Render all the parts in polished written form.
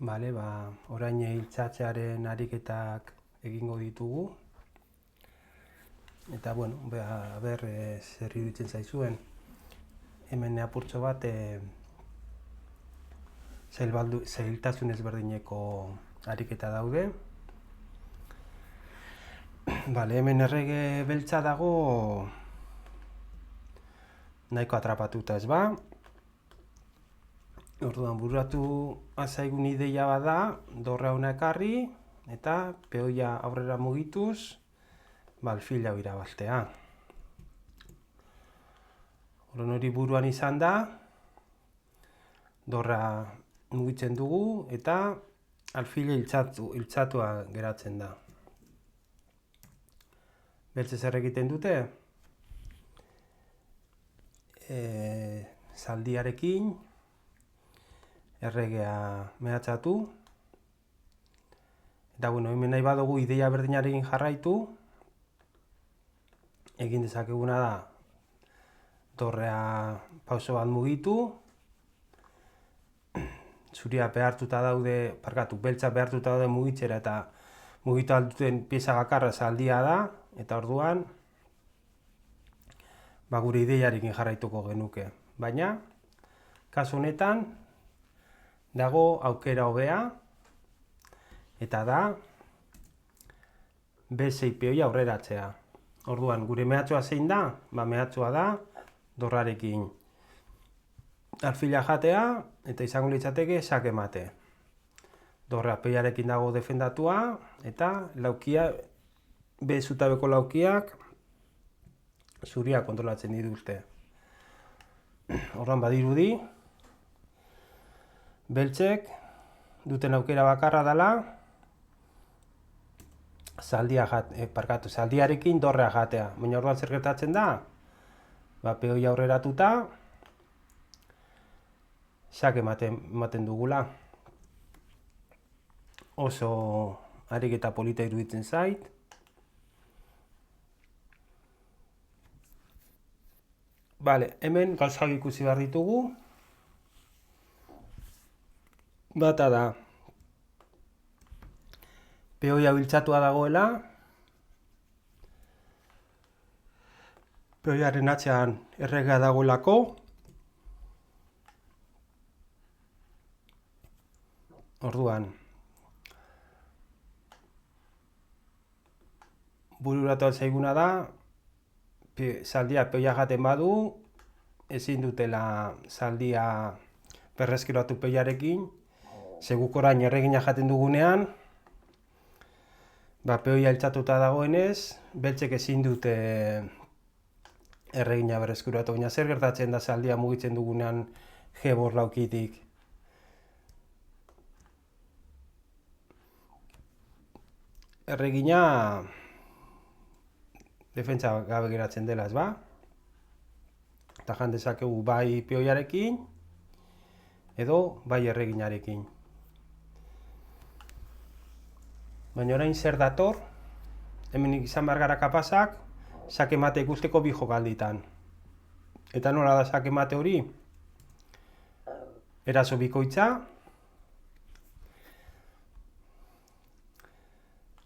Bale, orain hiltzatzearen ariketak egingo ditugu. Eta, bueno, ber zer iruditzen zaizuen. Hemen apurtxo bat zailtasun ezberdineko ariketa daude. Bale, hemen errege beltza dago nahiko atrapatuta, ez ba? Orduan, bururatu azaigun ideia bada, dorra hona ekarri, eta peoia aurrera mugituz, alfil hau irabaztea. Orduan hori buruan izan da, dorra mugitzen dugu, eta alfile hiltzatua geratzen da. Beltze zer egiten dute? Zaldiarekin, erregea mehatxatu. Eta, bueno, hemen nahi badugu ideia berdinarekin jarraitu. Egin dezakeguna da, dorrea pauso bat mugitu. Zuria behartuta daude, beltza behartuta daude mugitzera eta mugitu alduten pieza bakarra zaldia da. Eta orduan, gure ideiarekin jarraituko genuke. Baina, kasu honetan, dago aukera hobea, eta da, B6 peoia aurreratzea. Orduan, gure mehatxoa zein da? Mehatxoa da, dorrarekin alfila jatea, eta izango litzateke xake mate. Dorra peoiarekin dago defendatua, eta laukia, B zutabeko laukiak, zuria kontrolatzen dituzte. Orduan, badirudi, beltzek duten aukera bakarra dela, zaldiarekin dorrea jatea. Baina orduan zer gertatzen da? Peoia aurreratuta, xake ematen dugula. Oso ariketa polita iruditzen zait. Bale, hemen gauzak ikusi behar ditugu. Bata da, peoia biltzatua dagoela, peoiaren atzean erregea dagoelako, orduan, bururatu zaiguna da, zaldia peoia jaten badu, ezin dutela zaldia berreskiratu peoiarekin, seguk orain erregina jaten dugunean, peoia hiltzatuta dagoenez, beltzek ezin dute erregina berreskuratu. Baina zer gertatzen da zaldia mugitzen dugunean G-bor laukitik? Erregina defentsa gabe geratzen dela, ez ba? Eta jan dezakegu bai peoiarekin, edo bai erreginarekin. Baina orain zer dator, hemen izan behar gara kapazak, xake mate ikusteko bi jokalditan. Eta nola da xake mate hori? Eraso bikoitza,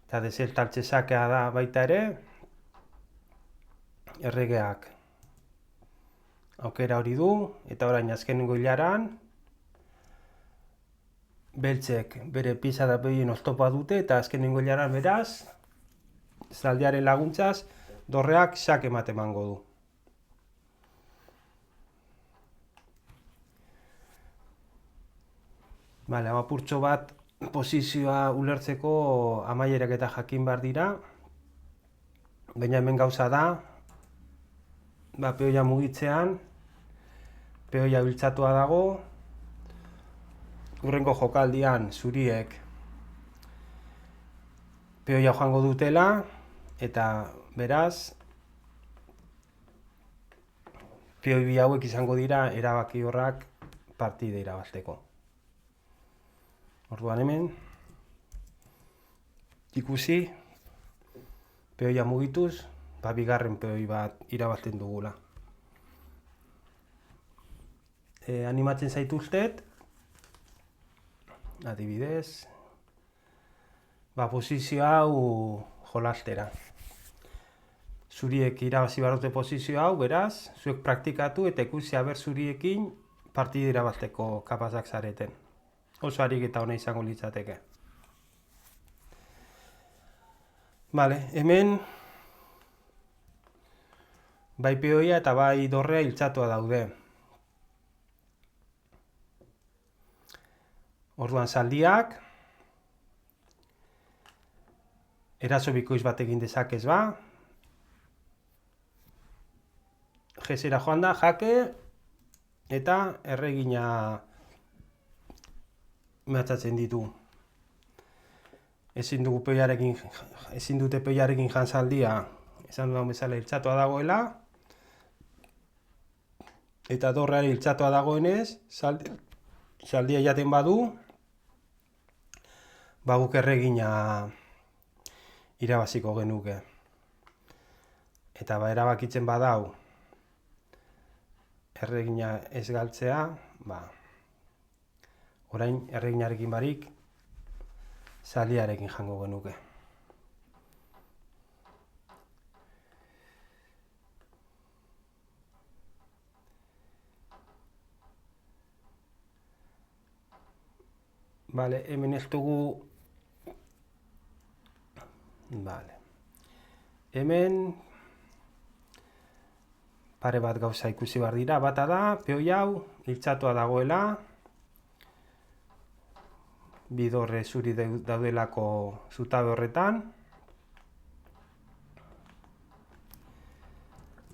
eta deseltaltze xakea da baita ere, erregeak aukera hori du, eta orain azkenengo hilaran, beltzek bere pieza da peoien oztopa dute, eta azkenengo hilaran beraz, zaldiaren laguntzaz, dorreak xake mate emango du. Bale, apurtxo bat posizioa ulertzeko amaierak eta jakin behar dira. Baina hemen gauza da, peoia mugitzean, peoia biltzatua dago, hurrengo jokaldian zuriek peoia joango dutela, eta beraz, peoi bi hauek izango dira erabaki horrak partide irabazteko. Orduan hemen, ikusi, peoia mugituz, bigarren peoi bat irabazten dugula. Animatzen zaituztet, adibidez, posizio hau jolastera. Zuriek irabazi behar dute posizio hau, beraz, zuek praktikatu eta ikusi aber zuriekin partida irabazteko kapazak zareten. Oso ariketa hona izango litzateke. Hemen bai peoia eta bai dorrea iltzatua daude. Orduan zaldiak eraso bikoiz bat egin dezakez jesera joan da, jake eta erregina mehatxatzen ditu. Ezin dute peoiarekin jan zaldia, esan dudan bezala iltzatua dagoela, eta dorreari iltzatua dagoenez, zaldia jaten badu, guk erregina irabaziko genuke. Eta erabakitzen badau erregina ez galtzea, orain erreginarekin barik zaldiarekin jango genuke. Hemen ez dugu... Hemen pare bat gauza ikusi behar dira. Bata da, peoi hau iltzatua dagoela, bi dorre zuri daudelako zutabe horretan.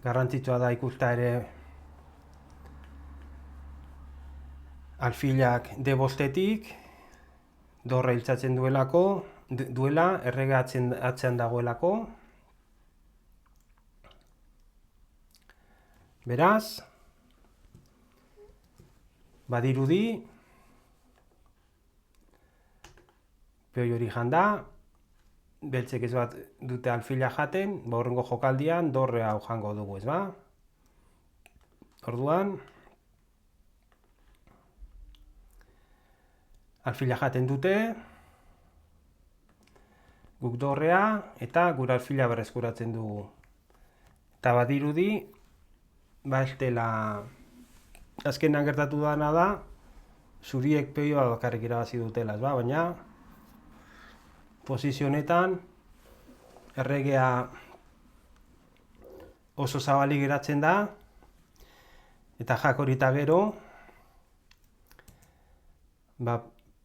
Garrantzitsua da ikusta ere alfilak D5-etik, dorra iltzatzen duela, errege atzean dagoelako. Beraz, badirudi, peoi hori janda, beltzek ez bat dute alfila jaten, horrengo jokaldian dorre hau jango dugu, ez ba? Orduan, alfila jaten dute, guk dorrea eta gure alfila berreskuratzen dugu. Eta badirudi, ez dela, azkenan gertatu dana da, zuriek peioa bakarrik irabazi dutela, baina posizio honetan erregea oso zabalik geratzen da, eta jak hori eta gero,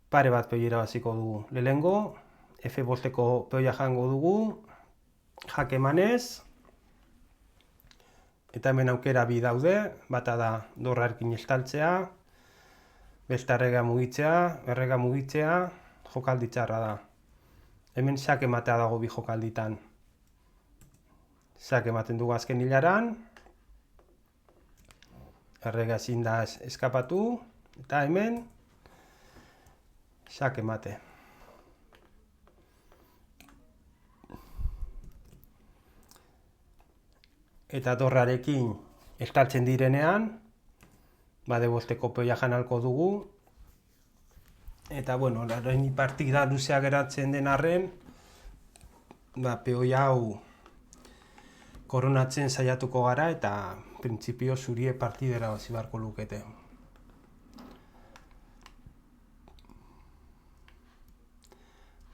pare bat peoi irabaziko dugu. Lehenengo, F5-eko peoia jango dugu, jake emanez, eta hemen aukera bi daude, bata da dorrarekin estaltzea, beste errega mugitzea, jokaldi txarra da. Hemen xake ematea dago bi jokalditan. Xake ematen dugu azken hilaran, errega ezin da eskapatu, eta hemen xake emate. Eta dorrarekin estaltzen direnean, D5-eko peoia janalko dugu. Eta, orain partida luzea geratzen den arren, peoia hau koronatzen saiatuko gara eta printzipio zurie partidera bazi beharko lukete.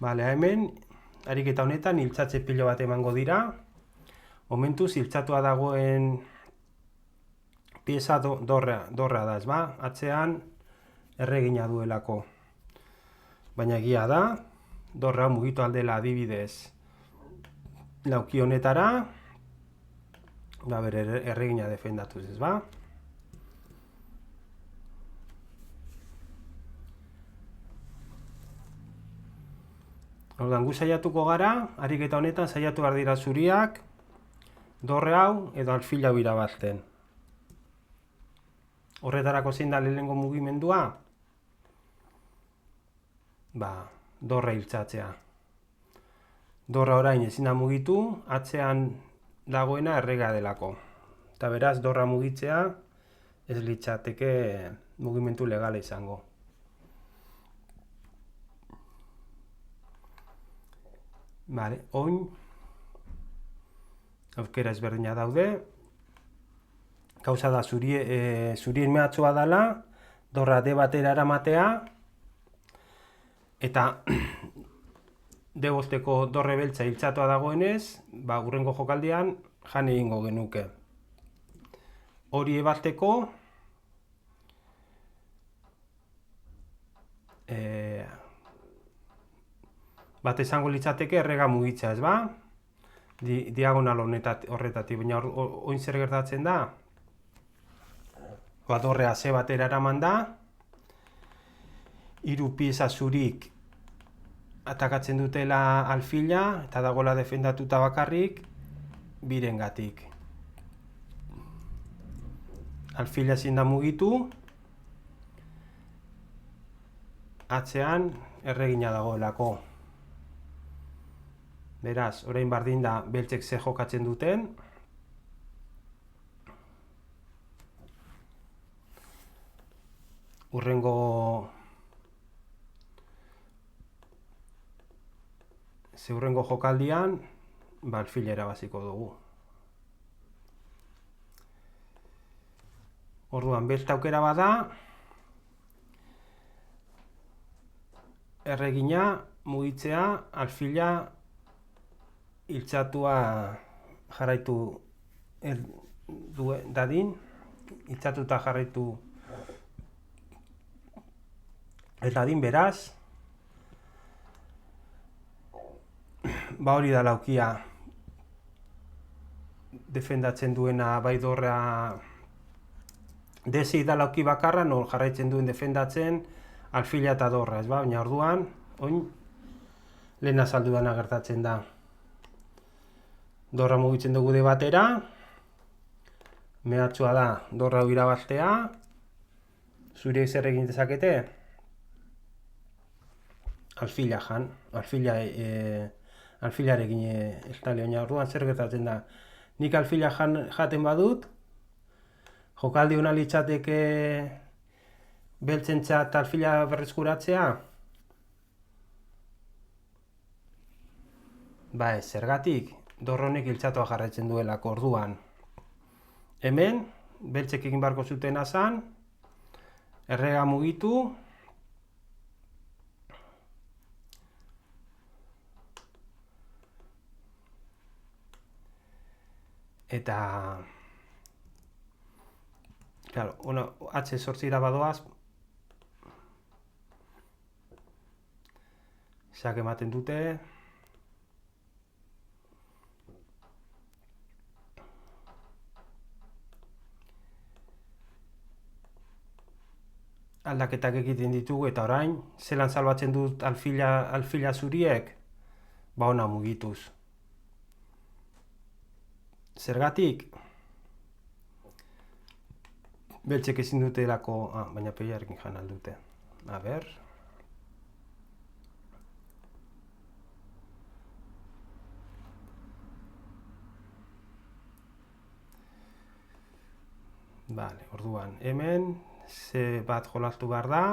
Hemen, ariketa honetan iltzatze pilo bat emango dira. Momentuz, iltzatua dagoen pieza dorra da, ez ba? Atzean erregina duelako. Baina egia da, dorra mugitu aldela adibidez lauki honetara, bere erregina defendatuz, ez ba? Orduan, gu saiatuko gara, ariketa honetan saiatu behar dira zuriak, dorre hau edo alfil hau irabazten. Horretarako zein da lehenengo mugimendua? Dorra iltzatzea. Dorra orain ezin da mugitu, atzean dagoena errega delako. Eta beraz, dorra mugitzea ez litzateke mugimendu legala izango. Vale, oin aukera ezberdina daude. Gauza da zurien mehatxoa dela, dorra de batera eramatea, eta debosteko dorre beltza hiltzatua dagoenez, hurrengo jokaldian jan egingo genuke. Hori ebateko, bat esango litzateke errega mugitza, ez ba? Diagonal horretatik, baina oin zer gertatzen da? Dorrea ze batera eraman da, 3 pieza zurik atakatzen dutela alfila, eta dagoela defendatuta bakarrik, birengatik. Alfila ezin da mugitu, atzean erregina dagoelako. Beraz, orain bardin da beltzek ze jokatzen duten. Hurrengo jokaldian, alfila erabaziko dugu. Orduan, beste aukera bada, erregina mugitzea, alfila hiltzatua jarraitu dadin, hiltzatuta jarraitu dadin, beraz, hori da laukia defendatzen duena bai dorra desi da lauki bakarra, non jarraitzen duen defendatzen alfila eta dorra, ez ba? Baina orduan, oin lehen azaldu dena gertatzen da. Dorra mugitzen dugu de batera, mehatxua da dorra hau irabaztea, zuriek zer egin dezakete? Alfila jan, alfilarekin estali, baina orduan zer gertatzen da. Nik alfila jaten badut, jokaldi hona litzateke beltzentzat alfila berreskuratzea? Ba ez, zergatik, dorronek hiltzatua jarraitzen duelako orduan. Hemen, beltzek egin barko zutena zan, errega mugitu, eta claro, H8 badoaz, xak ematen dute, aldaketak egiten ditugu, eta orain, zelan salbatzen dut alfila zuriek, ona mugituz. Zergatik? Beltzek ezin dutelako, baina peiarekin jan aldute. A ber. Vale, orduan, hemen, ze bat jolastu behar da.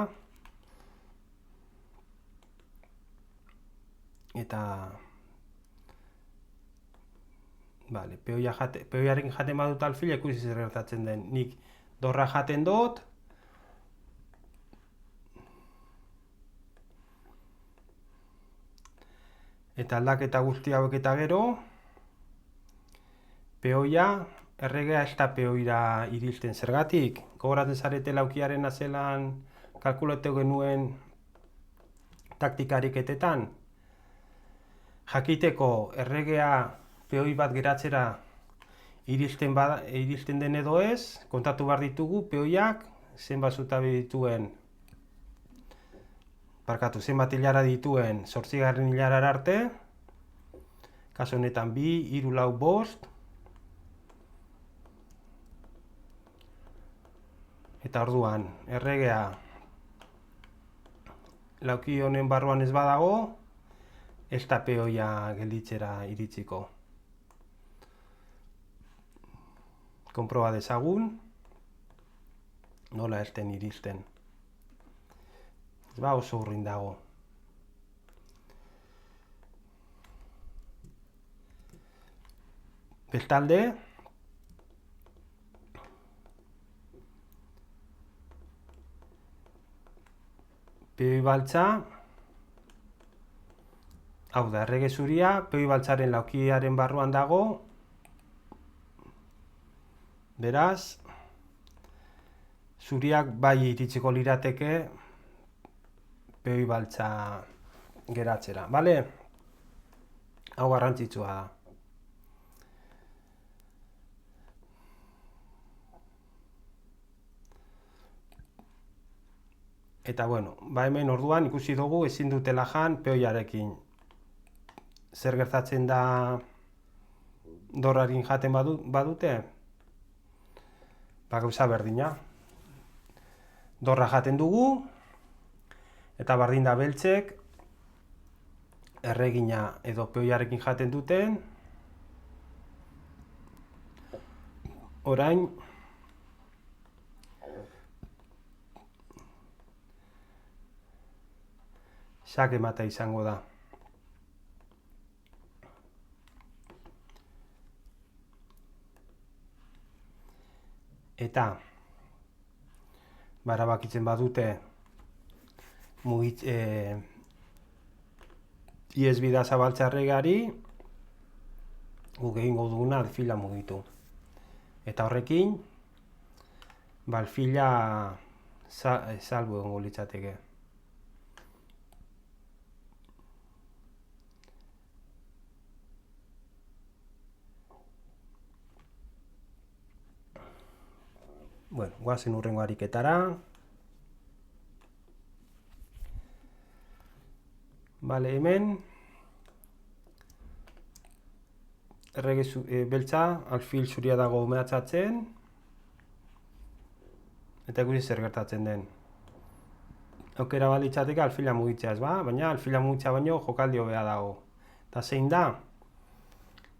Eta vale, peoiarekin jaten badut alfila ikusi zer gertatzen den. Nik dorra jaten dut, eta aldaketa guzti hauek eta gero, peoia, erregea ez da peoira irilten. Zergatik, gogoratzen zarete laukiaren azelan kalkulatu genuen taktikariketetan. Jakiteko erregea peoi bat geratzera iristen den edo ez, kontatu behar ditugu peoiak zenbat zutabe dituen, zenbat hilara dituen 8. hilarara arte, kasu honetan 2, 3, 4, 5, eta orduan erregea lauki honen barruan ez badago, ez da peoia gelditzera iritsiko. Konproba dezagun, nola ez den iristen. Ez ba oso urrin dago. Bestalde, peoi baltza, hau da, errege zuria, peoi baltzaren laukiaren barruan dago, beraz, zuriak bai iritsiko lirateke peoi baltza geratzera, bale? Hau garrantzitsua da. Eta bueno, ba hemen orduan ikusi dugu ezin dutela jan peoiarekin. Zer gertatzen da dorrarin jaten badute? Ba gauza berdina. Dorra jaten dugu, eta bardin da beltzek erregina edo peoiarekin jaten duten. Orain xake mata izango da. Eta barabakitzen badute ihes-bidea zabaltzea erregeari, guk egingo duguna alfila mugitu. Eta horrekin, alfila salbu egongo litzateke. Bueno, guazen hurrengo ariketara. Bale, hemen errege beltza, alfil zuria dago mehatxatzen, eta guri zer gertatzen den. Aukera balitzateke alfila mugitzea, ez ba? Baina alfila mugitzea baino jokaldi hobea dago. Eta zein da?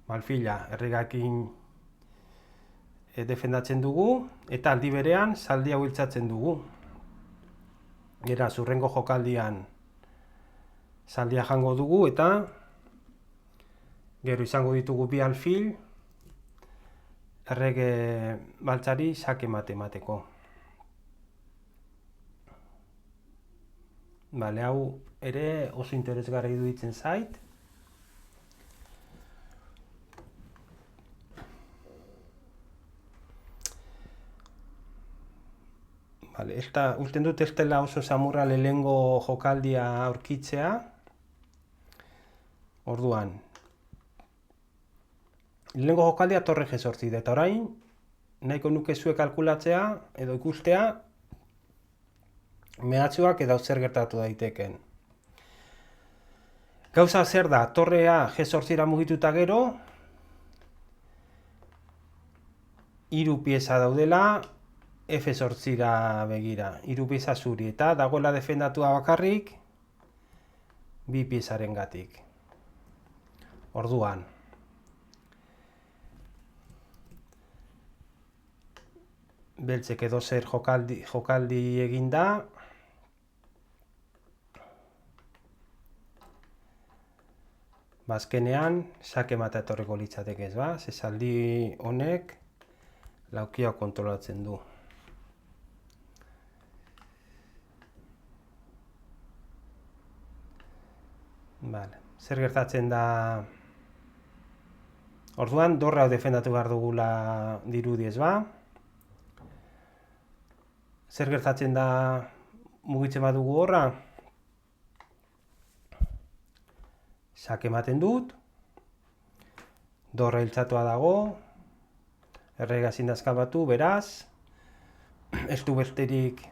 Alfila erregakin defendatzen dugu, eta aldi berean zaldia huiltzatzen dugu. Beraz, hurrengo jokaldian zaldia jango dugu, eta gero izango ditugu bi alfil errege baltzari xake mate emateko. Bale, hau ere oso interesgarri iruditzen zait. Bale, usten dut ez dela oso samurra lehengo jokaldia aurkitzea. Orduan, lehengo jokaldia torre G8 da, eta orain nahiko nuke zuek kalkulatzea edo ikustea mehatxuak edo zer gertatu daiteken. Gauza zer da, torrea G8ra mugituta gero, 3 pieza daudela F8ra begira, 3 pieza zuri, eta dagoela defendatua bakarrik 2 piezaren gatik. Orduan, beltzek edo zer jokaldi eginda, azkenean xake mata etorriko litzateke, ez ba? Ze zaldi honek laukia kontrolatzen du. Vale. Zer gertatzen da? Orduan, dorra defendatu behar dugula dirudi, ez ba? Zer gertatzen da mugitzen badugu horra? Xake ematen dut, dorra hiltzatua dago, errega ezin da eskapatu, beraz, ez du besterik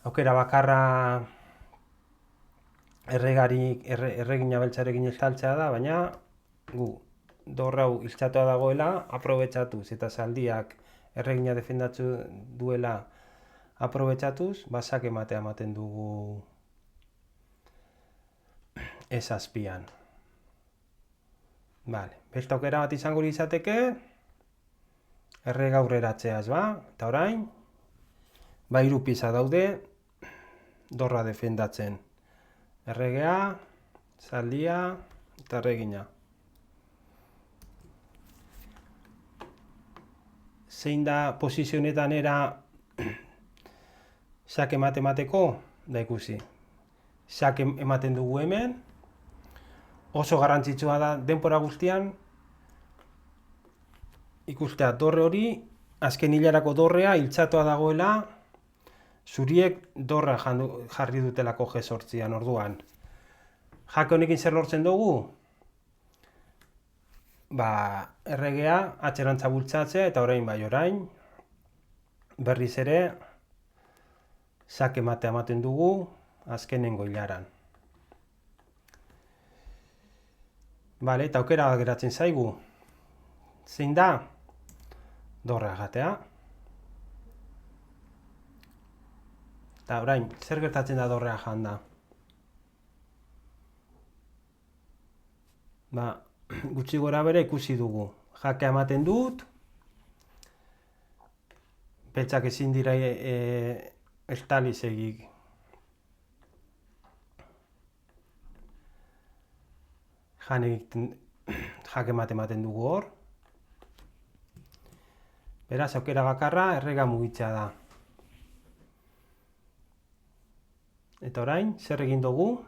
aukera bakarra erregina beltzarekin estaltzea da, baina gu dorra hau hiltzatua dagoela aprobetxatuz eta zaldiak erregina defendatzu duela aprobetxatuz, xake ematen dugu ez azpian. Vale. Beste aukera bat izango izateke, errega aurreratzea, ez ba? Eta orain, 3 pieza daude, dorra defendatzen. Erregea, zaldia eta erregina. zein da posizionetan era xake emateko, da ikusi. Xake ematen dugu hemen, oso garrantzitsua da denbora guztian, ikustea dorre hori, azken hilarako dorrea hiltzatua dagoela, zuriek dorra jarri dutelako G8an orduan. Jake honekin zer lortzen dugu? Erregea atzerantza bultzatzea eta orain berriz ere xake matea ematen dugu azkenengo hilaran. Eta aukera geratzen zaigu. Zein da? Dorrea jatea. Eta orain, zer gertatzen da dorrea janda? Gutxi gora bere ikusi dugu. Jakea ematen dut. Beltzak ezin dira estaliz egik. Jake ematen dugu hor. Beraz, aukera bakarra errega mugitzea da. Eta orain, zer egin dugu?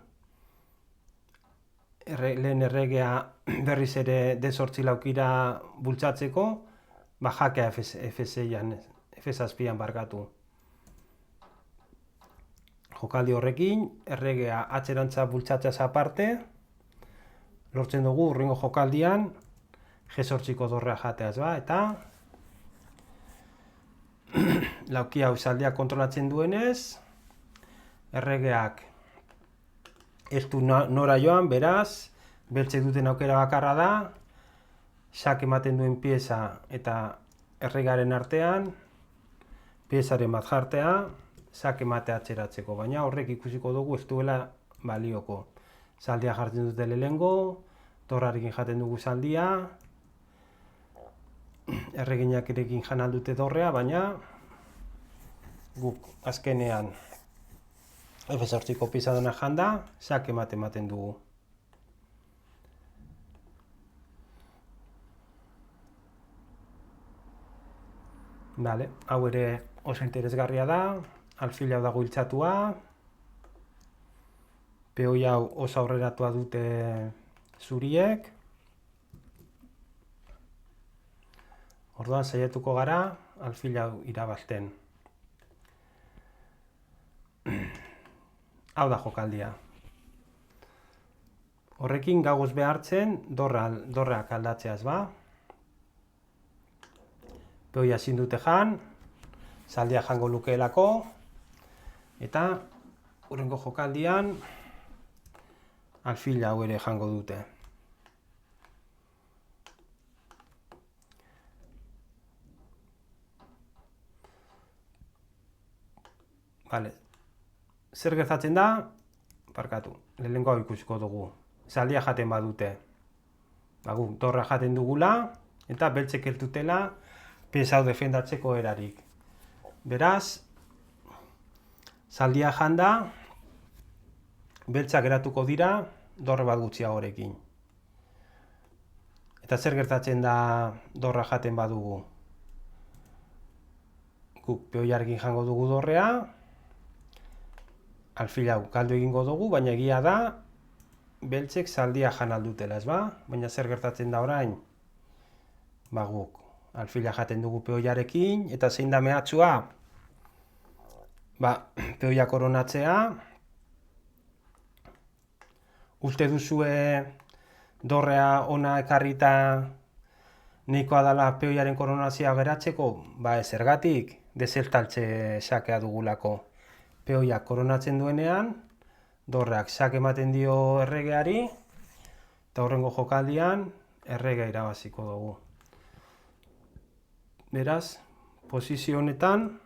Lehen erregea berriz ere D8 laukira bultzatzeko, jakea F6an barkatu. Jokaldi horrekin, erregea atzerantza bultzatzea aparte, lortzen dugu hurrengo jokaldian G8ko dorrea jateaz, eta lauki hau zaldia kontrolatzen duenez, erregeak ez du nora joan, beraz, beltzek duten aukera bakarra da, xake ematen duen pieza eta erregaren artean, piezaren bat jartea, xake matea atzeratzeko, baina horrek ikusiko dugu ez duela balioko. Zaldia jartzen dute lehengo, dorrarekin jaten dugu zaldia, erreginak erekin jan aldute dorrea, baina guk azkenean F8ko piezadona janda, xake ematen dugu. Hau ere oso interesgarria da, alfil hau dago hiltzatua, peoi hau oso aurreratua dute zuriek. Orduan saiatuko gara alfil hau irabazten. Hau da jokaldia. Horrekin gagoz behartzen dorreak aldatzeaz Peoia ezin dute jan, zaldia jango lukeelako, eta hurrengo jokaldian alfil hau ere jango dute. Zer gertatzen da? Lehenengo hau ikusiko dugu. Zaldia jaten badute. Dorra jaten dugula, eta beltzek ez dutela pieza hau defendatzeko erarik. Beraz, zaldia janda, beltzak geratuko dira dorre bat gutxiagorekin. Eta zer gertatzen da dorra jaten badugu? Guk peoiarekin jango dugu dorrea, alfil hau galdu egingo dugu, baina egia da beltzek zaldia jan aldutela, baina zer gertatzen da orain? Guk alfila jaten dugu peoiarekin, eta zein da mehatxua? Peoia koronatzea. Uste duzue dorrea ona ekarrita nahikoa dela peoiaren koronazioa geratzeko? Zergatik, dezeltaltze xakea dugulako. Peoiak koronatzen duenean, dorreak xake ematen dio erregeari, eta horrengo jokaldian erregea irabaziko dugu. Beraz, posizio honetan,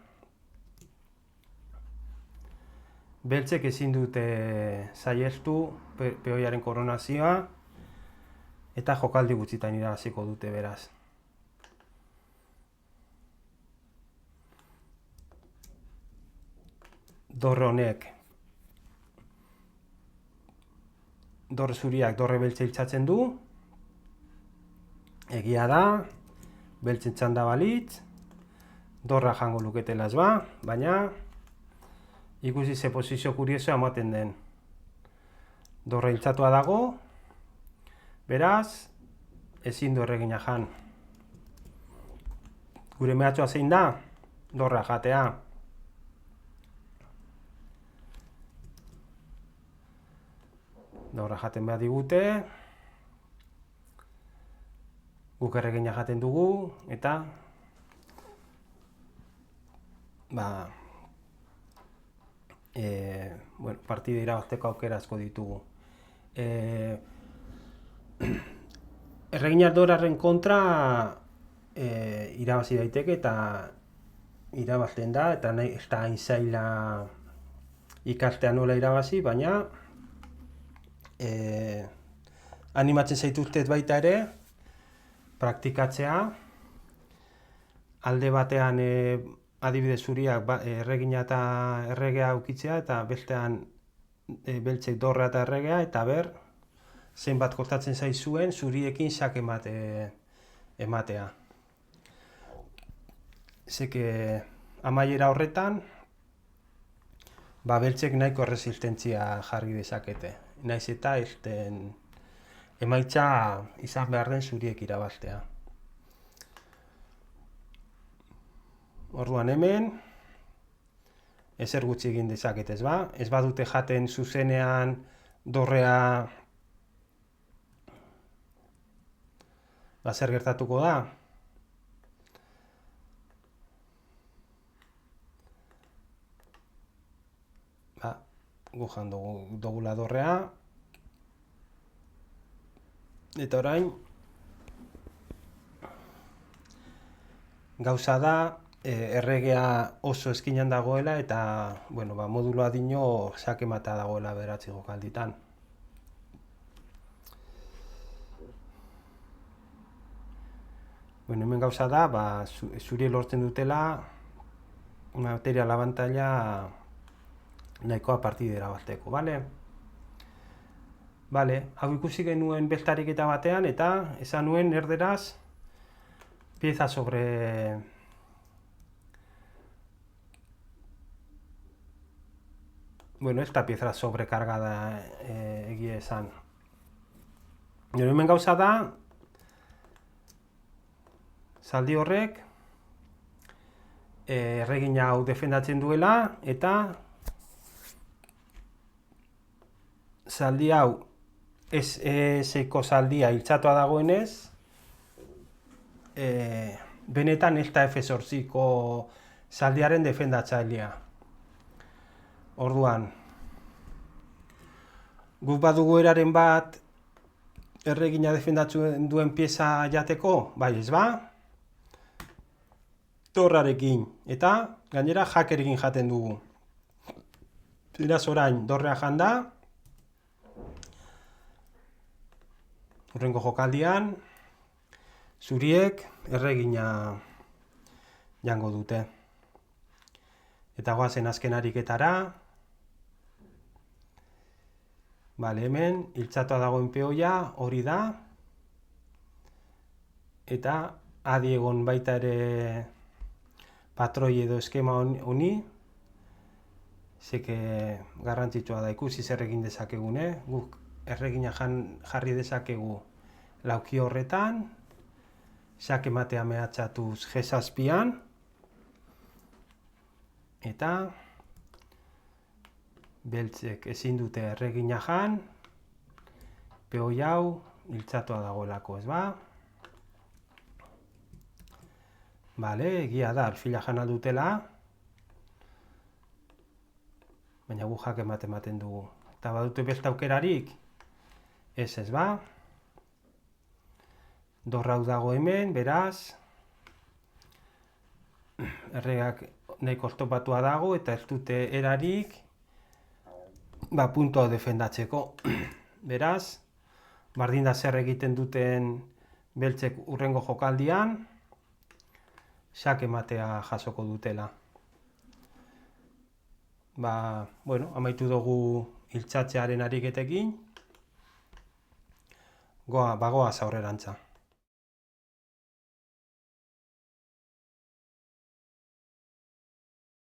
beltzek ezin dute saihestu peoiaren koronazioa, eta jokaldi gutxitan irabaziko dute, beraz. Dorre honek, dorre zuriak dorre beltze hiltzatzen du, egia da, beltzen txanda balitz, dorra jango luketela, ez ba? Baina ikusi ze posizio kuriosoa ematen den. Dorra iltzatua dago, beraz, ezin du erregina jan. Gure mehatxoa zein da? Dorra jatea. Dorra jaten behar digute. Guk erregina jaten dugu, eta partida irabazteko aukera asko ditugu. Erregina dorraren kontra irabazi daiteke eta irabazten da, eta nahi ez da hain zaila ikastea nola irabazi, baina animatzen zaituztet baita ere praktikatzea. Alde batean adibidez zuriak erregina eta erregea ukitzea, eta bestean beltzek dorra eta erregea, eta ber zenbat kostatzen zaizuen zuriekin xake ematea. Zeke amaiera horretan beltzek nahiko resistentzia jarri dezakete. Naiz eta emaitza izan behar den zuriek irabaztea. Orduan hemen ezer gutxi egin dezakete, ez ba? Ez badute jaten zuzenean dorrea, zer gertatuko da? Gu jan dugula dorrea, eta orain gauza da erregea oso eskinan dagoela, eta moduloa dino xake mata dagoela beratzi jokalditan. Hemen gauza da, zuri lortzen dutela material abantaila nahikoa partidera bateko, bale? Hau ikusi genuen beltariketa batean, eta esan nuen erderaz pieza sobre esta pieza sobrecargada egia esan. Hemen gauza da, zaldi horrek erregina hau defendatzen duela, eta zaldi hau SSko zaldia iltzatua dagoenez, benetan ez da F8ko zaldiaren defendatzailea. Orduan, guk badugu eraren bat erregina defendatzen duen pieza jateko, bai ez ba? Dorrarekin, eta gainera jakerekin jaten dugu. Beraz orain dorrea janda, hurrengo jokaldian, zuriek erregina jango dute. Eta goazen azken ariketara. Hemen, iltzatua dagoen peoia, hori da. Eta adi egon baita ere patroi edo eskema honi. Zeke garrantzitsua da ikusi zer egin dezakegune. Guk erregina jarri dezakegu lauki horretan, xake matea mehatxatuz G7an, eta beltzek ezin dute erregina jan, peoi hau iltzatua dagoelako, ez ba? Egia da, alfila jan aldutela, baina gu jake ematen dugu. Eta badute beste aukerarik? Ez ba? Dorra hau dago hemen, beraz, erregak nahiko oztopatua dago, eta ez dute erarik puntua defendatzeko. Beraz, bardin da zer egiten duten beltzek hurrengo jokaldian, xake matea jasoko dutela. Amaitu dugu iltzatzearen ariketekin, bagoaz aurrerantza.